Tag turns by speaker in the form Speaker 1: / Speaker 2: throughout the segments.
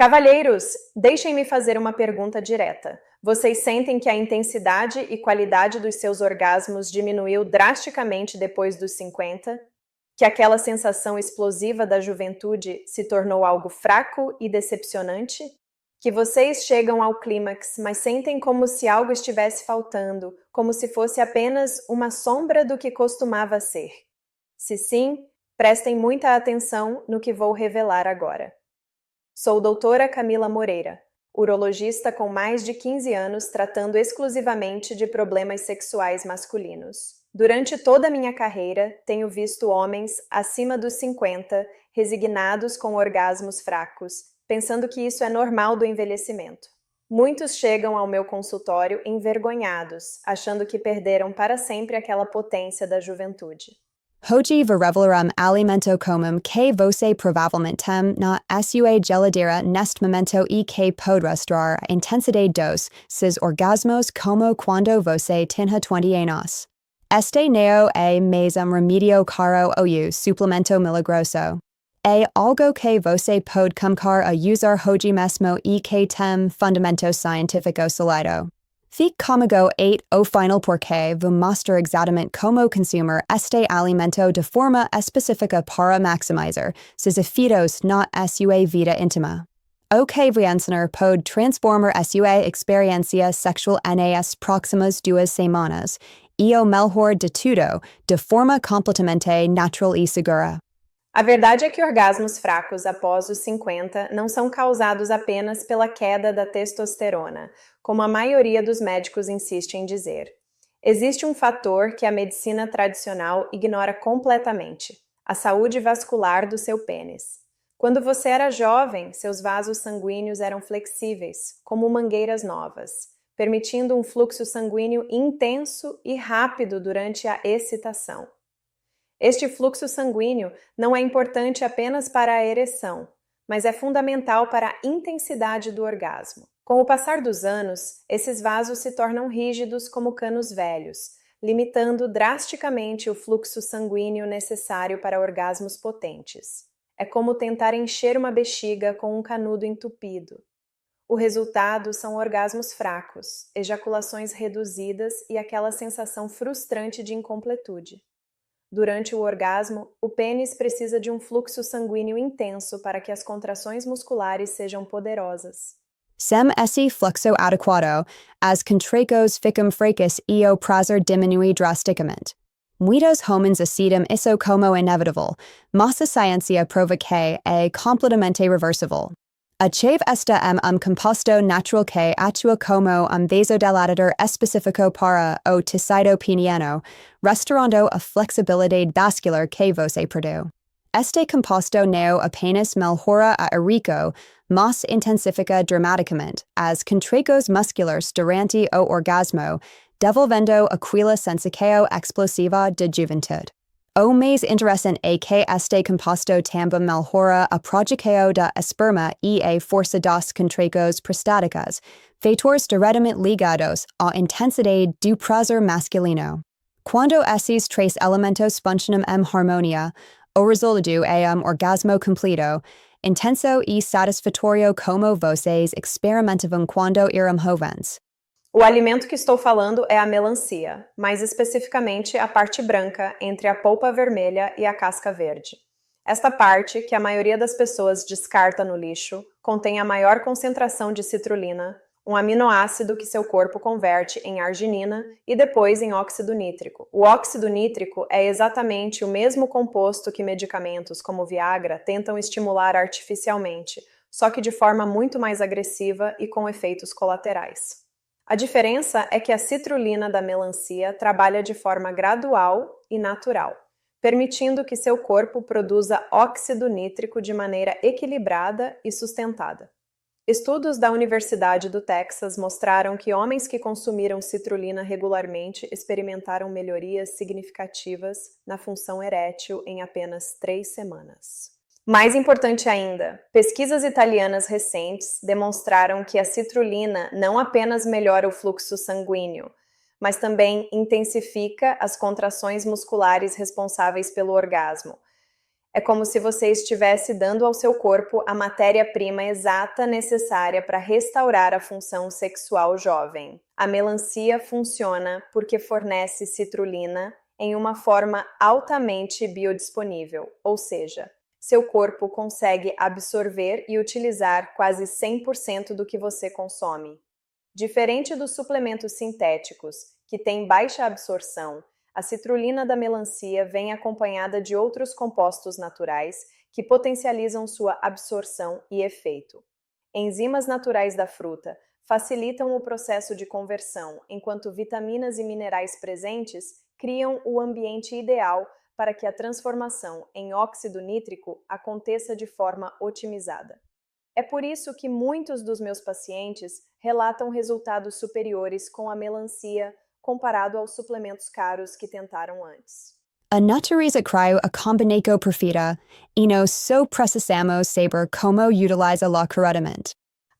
Speaker 1: Cavalheiros, deixem-me fazer uma pergunta direta. Vocês sentem que a intensidade e qualidade dos seus orgasmos diminuiu drasticamente depois dos 50? Que aquela sensação explosiva da juventude se tornou algo fraco e decepcionante? Que vocês chegam ao clímax, mas sentem como se algo estivesse faltando, como se fosse apenas uma sombra do que costumava ser? Se sim, prestem muita atenção no que vou revelar agora. Sou doutora Camila Moreira, urologista com mais de 15 anos tratando exclusivamente de problemas sexuais masculinos. Durante toda a minha carreira, tenho visto homens acima dos 50 resignados com orgasmos fracos, pensando que isso é normal do envelhecimento. Muitos chegam ao meu consultório envergonhados, achando que perderam para sempre aquela potência da juventude.
Speaker 2: Hoji verevelarum alimento comum que voce provavelmentem na sua geladeira neste momento e que podrá intensidade dos seus orgasmos como quando você tinha 20 anos. Este neo é mesmo remedio caro ou suplemento milagroso. É algo que você pode começar a usar hoje mesmo e que tem fundamento científico sólido. Fique comigo o final porque vou mostrar exatamente como consumir este alimento de forma específica para maximizar seus efeitos na sua vida íntima. O que vou ensinar pode transformar sua experiência sexual nas próximas 2 semanas e o melhor de tudo, de forma completamente natural e segura.
Speaker 1: A verdade é que orgasmos fracos após os 50 não são causados apenas pela queda da testosterona, como a maioria dos médicos insiste em dizer. Existe um fator que a medicina tradicional ignora completamente: a saúde vascular do seu pênis. Quando você era jovem, seus vasos sanguíneos eram flexíveis, como mangueiras novas, permitindo um fluxo sanguíneo intenso e rápido durante a excitação. Este fluxo sanguíneo não é importante apenas para a ereção, mas é fundamental para a intensidade do orgasmo. Com o passar dos anos, esses vasos se tornam rígidos como canos velhos, limitando drasticamente o fluxo sanguíneo necessário para orgasmos potentes. É como tentar encher uma bexiga com um canudo entupido. O resultado são orgasmos fracos, ejaculações reduzidas e aquela sensação frustrante de incompletude. Durante o orgasmo, o pênis precisa de um fluxo sanguíneo intenso para que as contrações musculares sejam poderosas.
Speaker 2: Sem esse fluxo adequado, as contracos ficam fracas e o prazer diminui drasticamente. Muitos homens aceitam isso como inevitável, mas a ciência prova que é completamente reversible. Acheve esta composto natural que atua como vasodilatador específico para o tecido peniano, restaurando a flexibilidade vascular que você perdeu. Este composto não apenas melhora a rico, mas intensifica dramaticamente as contracos musculares durante o orgasmo, devolvendo aquela sensação explosiva de juventude. O mais interessante é que este composto também melhora a produção da esperma e a força das contracos prostáticas, fatores diretamente ligados à intensidade do prazer masculino. Quando esses 3 elementos funcionam em harmonia, o resultado é orgasmo completo, intenso e satisfatório como vocês experimentavam quando eram jovens.
Speaker 1: O alimento que estou falando é a melancia, mais especificamente a parte branca entre a polpa vermelha e a casca verde. Esta parte, que a maioria das pessoas descarta no lixo, contém a maior concentração de citrulina, um aminoácido que seu corpo converte em arginina e depois em óxido nítrico. O óxido nítrico é exatamente o mesmo composto que medicamentos como Viagra tentam estimular artificialmente, só que de forma muito mais agressiva e com efeitos colaterais. A diferença é que a citrulina da melancia trabalha de forma gradual e natural, permitindo que seu corpo produza óxido nítrico de maneira equilibrada e sustentada. Estudos da Universidade do Texas mostraram que homens que consumiram citrulina regularmente experimentaram melhorias significativas na função erétil em apenas 3 semanas. Mais importante ainda, pesquisas italianas recentes demonstraram que a citrulina não apenas melhora o fluxo sanguíneo, mas também intensifica as contrações musculares responsáveis pelo orgasmo. É como se você estivesse dando ao seu corpo a matéria-prima exata necessária para restaurar a função sexual jovem. A melancia funciona porque fornece citrulina em uma forma altamente biodisponível, ou seja, seu corpo consegue absorver e utilizar quase 100% do que você consome. Diferente dos suplementos sintéticos, que têm baixa absorção, a citrulina da melancia vem acompanhada de outros compostos naturais que potencializam sua absorção e efeito. Enzimas naturais da fruta facilitam o processo de conversão, enquanto vitaminas e minerais presentes criam o ambiente ideal para que a transformação em óxido nítrico aconteça de forma otimizada. É por isso que muitos dos meus pacientes relatam resultados superiores com a melancia comparado aos suplementos caros que tentaram antes.
Speaker 2: A natureza cryo a combinaco perfida, ino so precisamos saber como utiliza lo corretamente.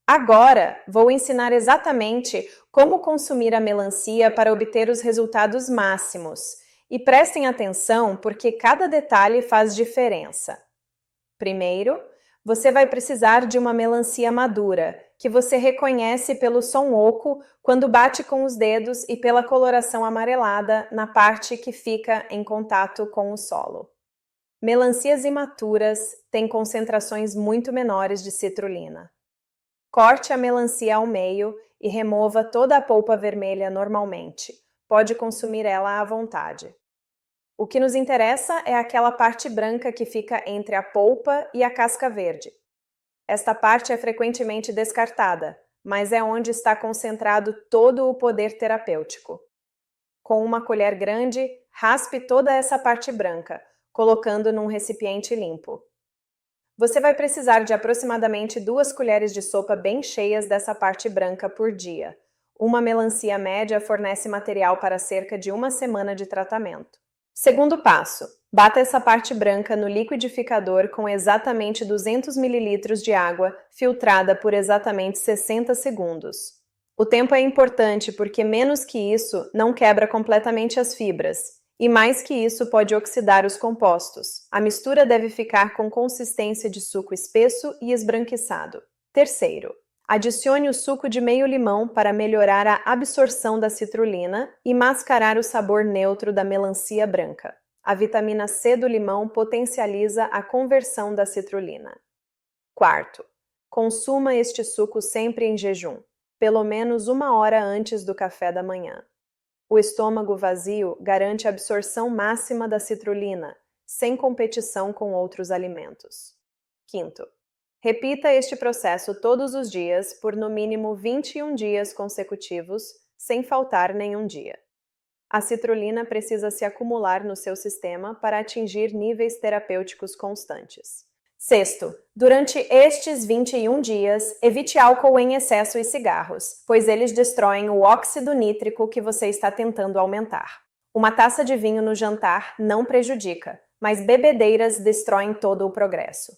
Speaker 1: Agora, vou ensinar exatamente como consumir a melancia para obter os resultados máximos. E prestem atenção porque cada detalhe faz diferença. Primeiro, você vai precisar de uma melancia madura, que você reconhece pelo som oco quando bate com os dedos e pela coloração amarelada na parte que fica em contato com o solo. Melancias imaturas têm concentrações muito menores de citrulina. Corte a melancia ao meio e remova toda a polpa vermelha normalmente. Pode consumir ela à vontade. O que nos interessa é aquela parte branca que fica entre a polpa e a casca verde. Esta parte é frequentemente descartada, mas é onde está concentrado todo o poder terapêutico. Com uma colher grande, raspe toda essa parte branca, colocando num recipiente limpo. Você vai precisar de aproximadamente 2 colheres de sopa bem cheias dessa parte branca por dia. Uma melancia média fornece material para cerca de 1 semana de tratamento. Segundo passo, bata essa parte branca no liquidificador com exatamente 200 ml de água, filtrada por exatamente 60 segundos. O tempo é importante porque menos que isso não quebra completamente as fibras, e mais que isso pode oxidar os compostos. A mistura deve ficar com consistência de suco espesso e esbranquiçado. Terceiro, adicione o suco de meio limão para melhorar a absorção da citrulina e mascarar o sabor neutro da melancia branca. A vitamina C do limão potencializa a conversão da citrulina. Quarto, consuma este suco sempre em jejum, pelo menos 1 hora antes do café da manhã. O estômago vazio garante a absorção máxima da citrulina, sem competição com outros alimentos. Quinto, repita este processo todos os dias por no mínimo 21 dias consecutivos, sem faltar nenhum dia. A citrulina precisa se acumular no seu sistema para atingir níveis terapêuticos constantes. Sexto, durante estes 21 dias, evite álcool em excesso e cigarros, pois eles destroem o óxido nítrico que você está tentando aumentar. Uma taça de vinho no jantar não prejudica, mas bebedeiras destroem todo o progresso.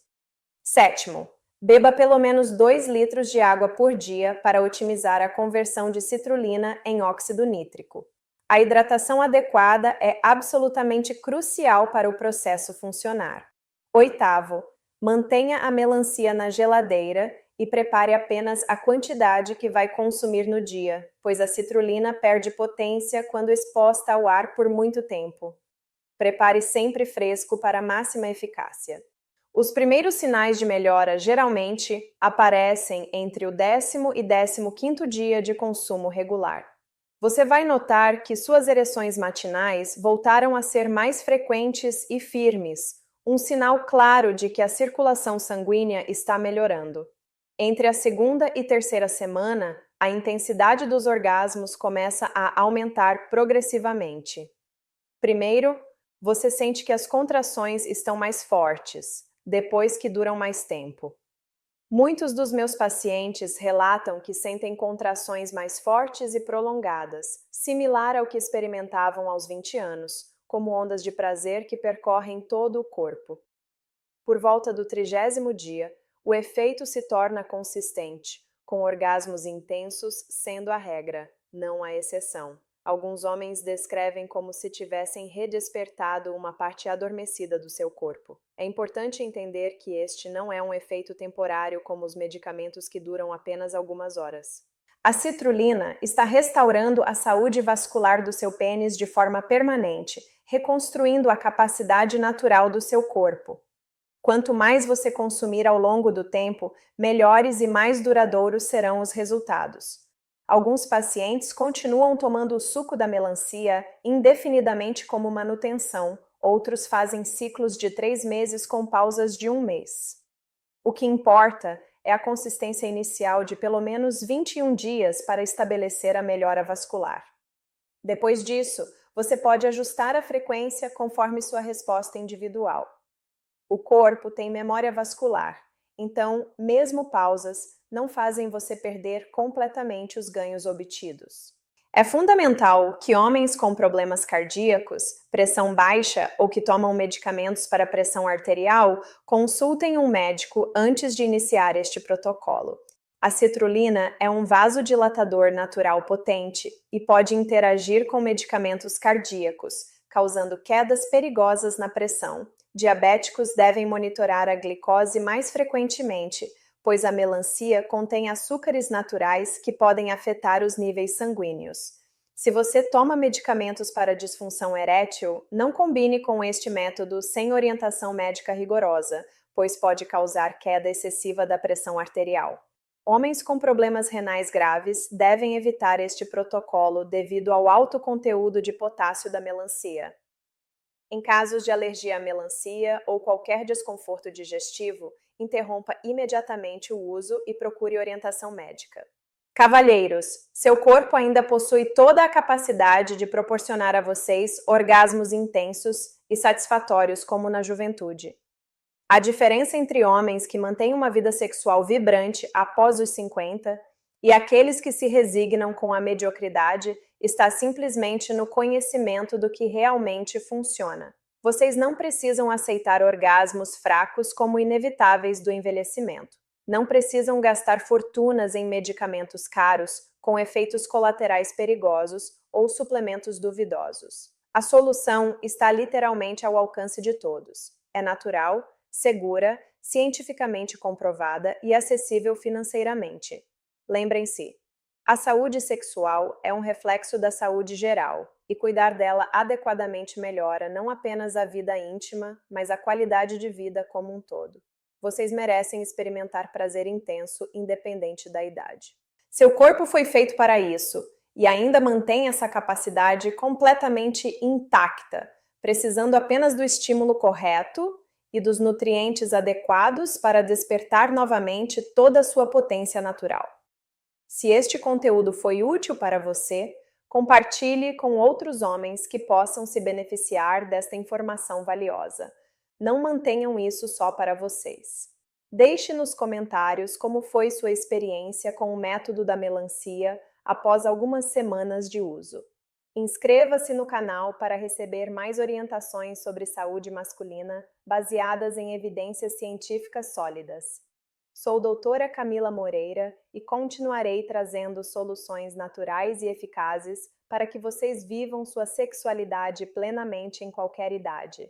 Speaker 1: Sétimo, beba pelo menos 2 litros de água por dia para otimizar a conversão de citrulina em óxido nítrico. A hidratação adequada é absolutamente crucial para o processo funcionar. Oitavo, mantenha a melancia na geladeira e prepare apenas a quantidade que vai consumir no dia, pois a citrulina perde potência quando exposta ao ar por muito tempo. Prepare sempre fresco para máxima eficácia. Os primeiros sinais de melhora geralmente aparecem entre o 10º e 15º dia de consumo regular. Você vai notar que suas ereções matinais voltaram a ser mais frequentes e firmes, um sinal claro de que a circulação sanguínea está melhorando. Entre a segunda e terceira semana, a intensidade dos orgasmos começa a aumentar progressivamente. Primeiro, você sente que as contrações estão mais fortes, depois que duram mais tempo. Muitos dos meus pacientes relatam que sentem contrações mais fortes e prolongadas, similar ao que experimentavam aos 20 anos, como ondas de prazer que percorrem todo o corpo. Por volta do 30º dia, o efeito se torna consistente, com orgasmos intensos sendo a regra, não a exceção. Alguns homens descrevem como se tivessem redespertado uma parte adormecida do seu corpo. É importante entender que este não é um efeito temporário como os medicamentos que duram apenas algumas horas. A citrulina está restaurando a saúde vascular do seu pênis de forma permanente, reconstruindo a capacidade natural do seu corpo. Quanto mais você consumir ao longo do tempo, melhores e mais duradouros serão os resultados. Alguns pacientes continuam tomando o suco da melancia indefinidamente como manutenção, outros fazem ciclos de 3 meses com pausas de 1 mês. O que importa é a consistência inicial de pelo menos 21 dias para estabelecer a melhora vascular. Depois disso, você pode ajustar a frequência conforme sua resposta individual. O corpo tem memória vascular, então, mesmo pausas não fazem você perder completamente os ganhos obtidos. É fundamental que homens com problemas cardíacos, pressão baixa ou que tomam medicamentos para pressão arterial consultem um médico antes de iniciar este protocolo. A citrulina é um vasodilatador natural potente e pode interagir com medicamentos cardíacos, causando quedas perigosas na pressão. Diabéticos devem monitorar a glicose mais frequentemente, pois a melancia contém açúcares naturais que podem afetar os níveis sanguíneos. Se você toma medicamentos para disfunção erétil, não combine com este método sem orientação médica rigorosa, pois pode causar queda excessiva da pressão arterial. Homens com problemas renais graves devem evitar este protocolo devido ao alto conteúdo de potássio da melancia. Em casos de alergia à melancia ou qualquer desconforto digestivo, interrompa imediatamente o uso e procure orientação médica. Cavalheiros, seu corpo ainda possui toda a capacidade de proporcionar a vocês orgasmos intensos e satisfatórios como na juventude. A diferença entre homens que mantêm uma vida sexual vibrante após os 50 e aqueles que se resignam com a mediocridade está simplesmente no conhecimento do que realmente funciona. Vocês não precisam aceitar orgasmos fracos como inevitáveis do envelhecimento. Não precisam gastar fortunas em medicamentos caros com efeitos colaterais perigosos ou suplementos duvidosos. A solução está literalmente ao alcance de todos. É natural, segura, cientificamente comprovada e acessível financeiramente. Lembrem-se, a saúde sexual é um reflexo da saúde geral, e cuidar dela adequadamente melhora não apenas a vida íntima, mas a qualidade de vida como um todo. Vocês merecem experimentar prazer intenso, independente da idade. Seu corpo foi feito para isso, e ainda mantém essa capacidade completamente intacta, precisando apenas do estímulo correto e dos nutrientes adequados para despertar novamente toda a sua potência natural. Se este conteúdo foi útil para você, compartilhe com outros homens que possam se beneficiar desta informação valiosa. Não mantenham isso só para vocês. Deixe nos comentários como foi sua experiência com o método da melancia após algumas semanas de uso. Inscreva-se no canal para receber mais orientações sobre saúde masculina baseadas em evidências científicas sólidas. Sou doutora Camila Moreira e continuarei trazendo soluções naturais e eficazes para que vocês vivam sua sexualidade plenamente em qualquer idade.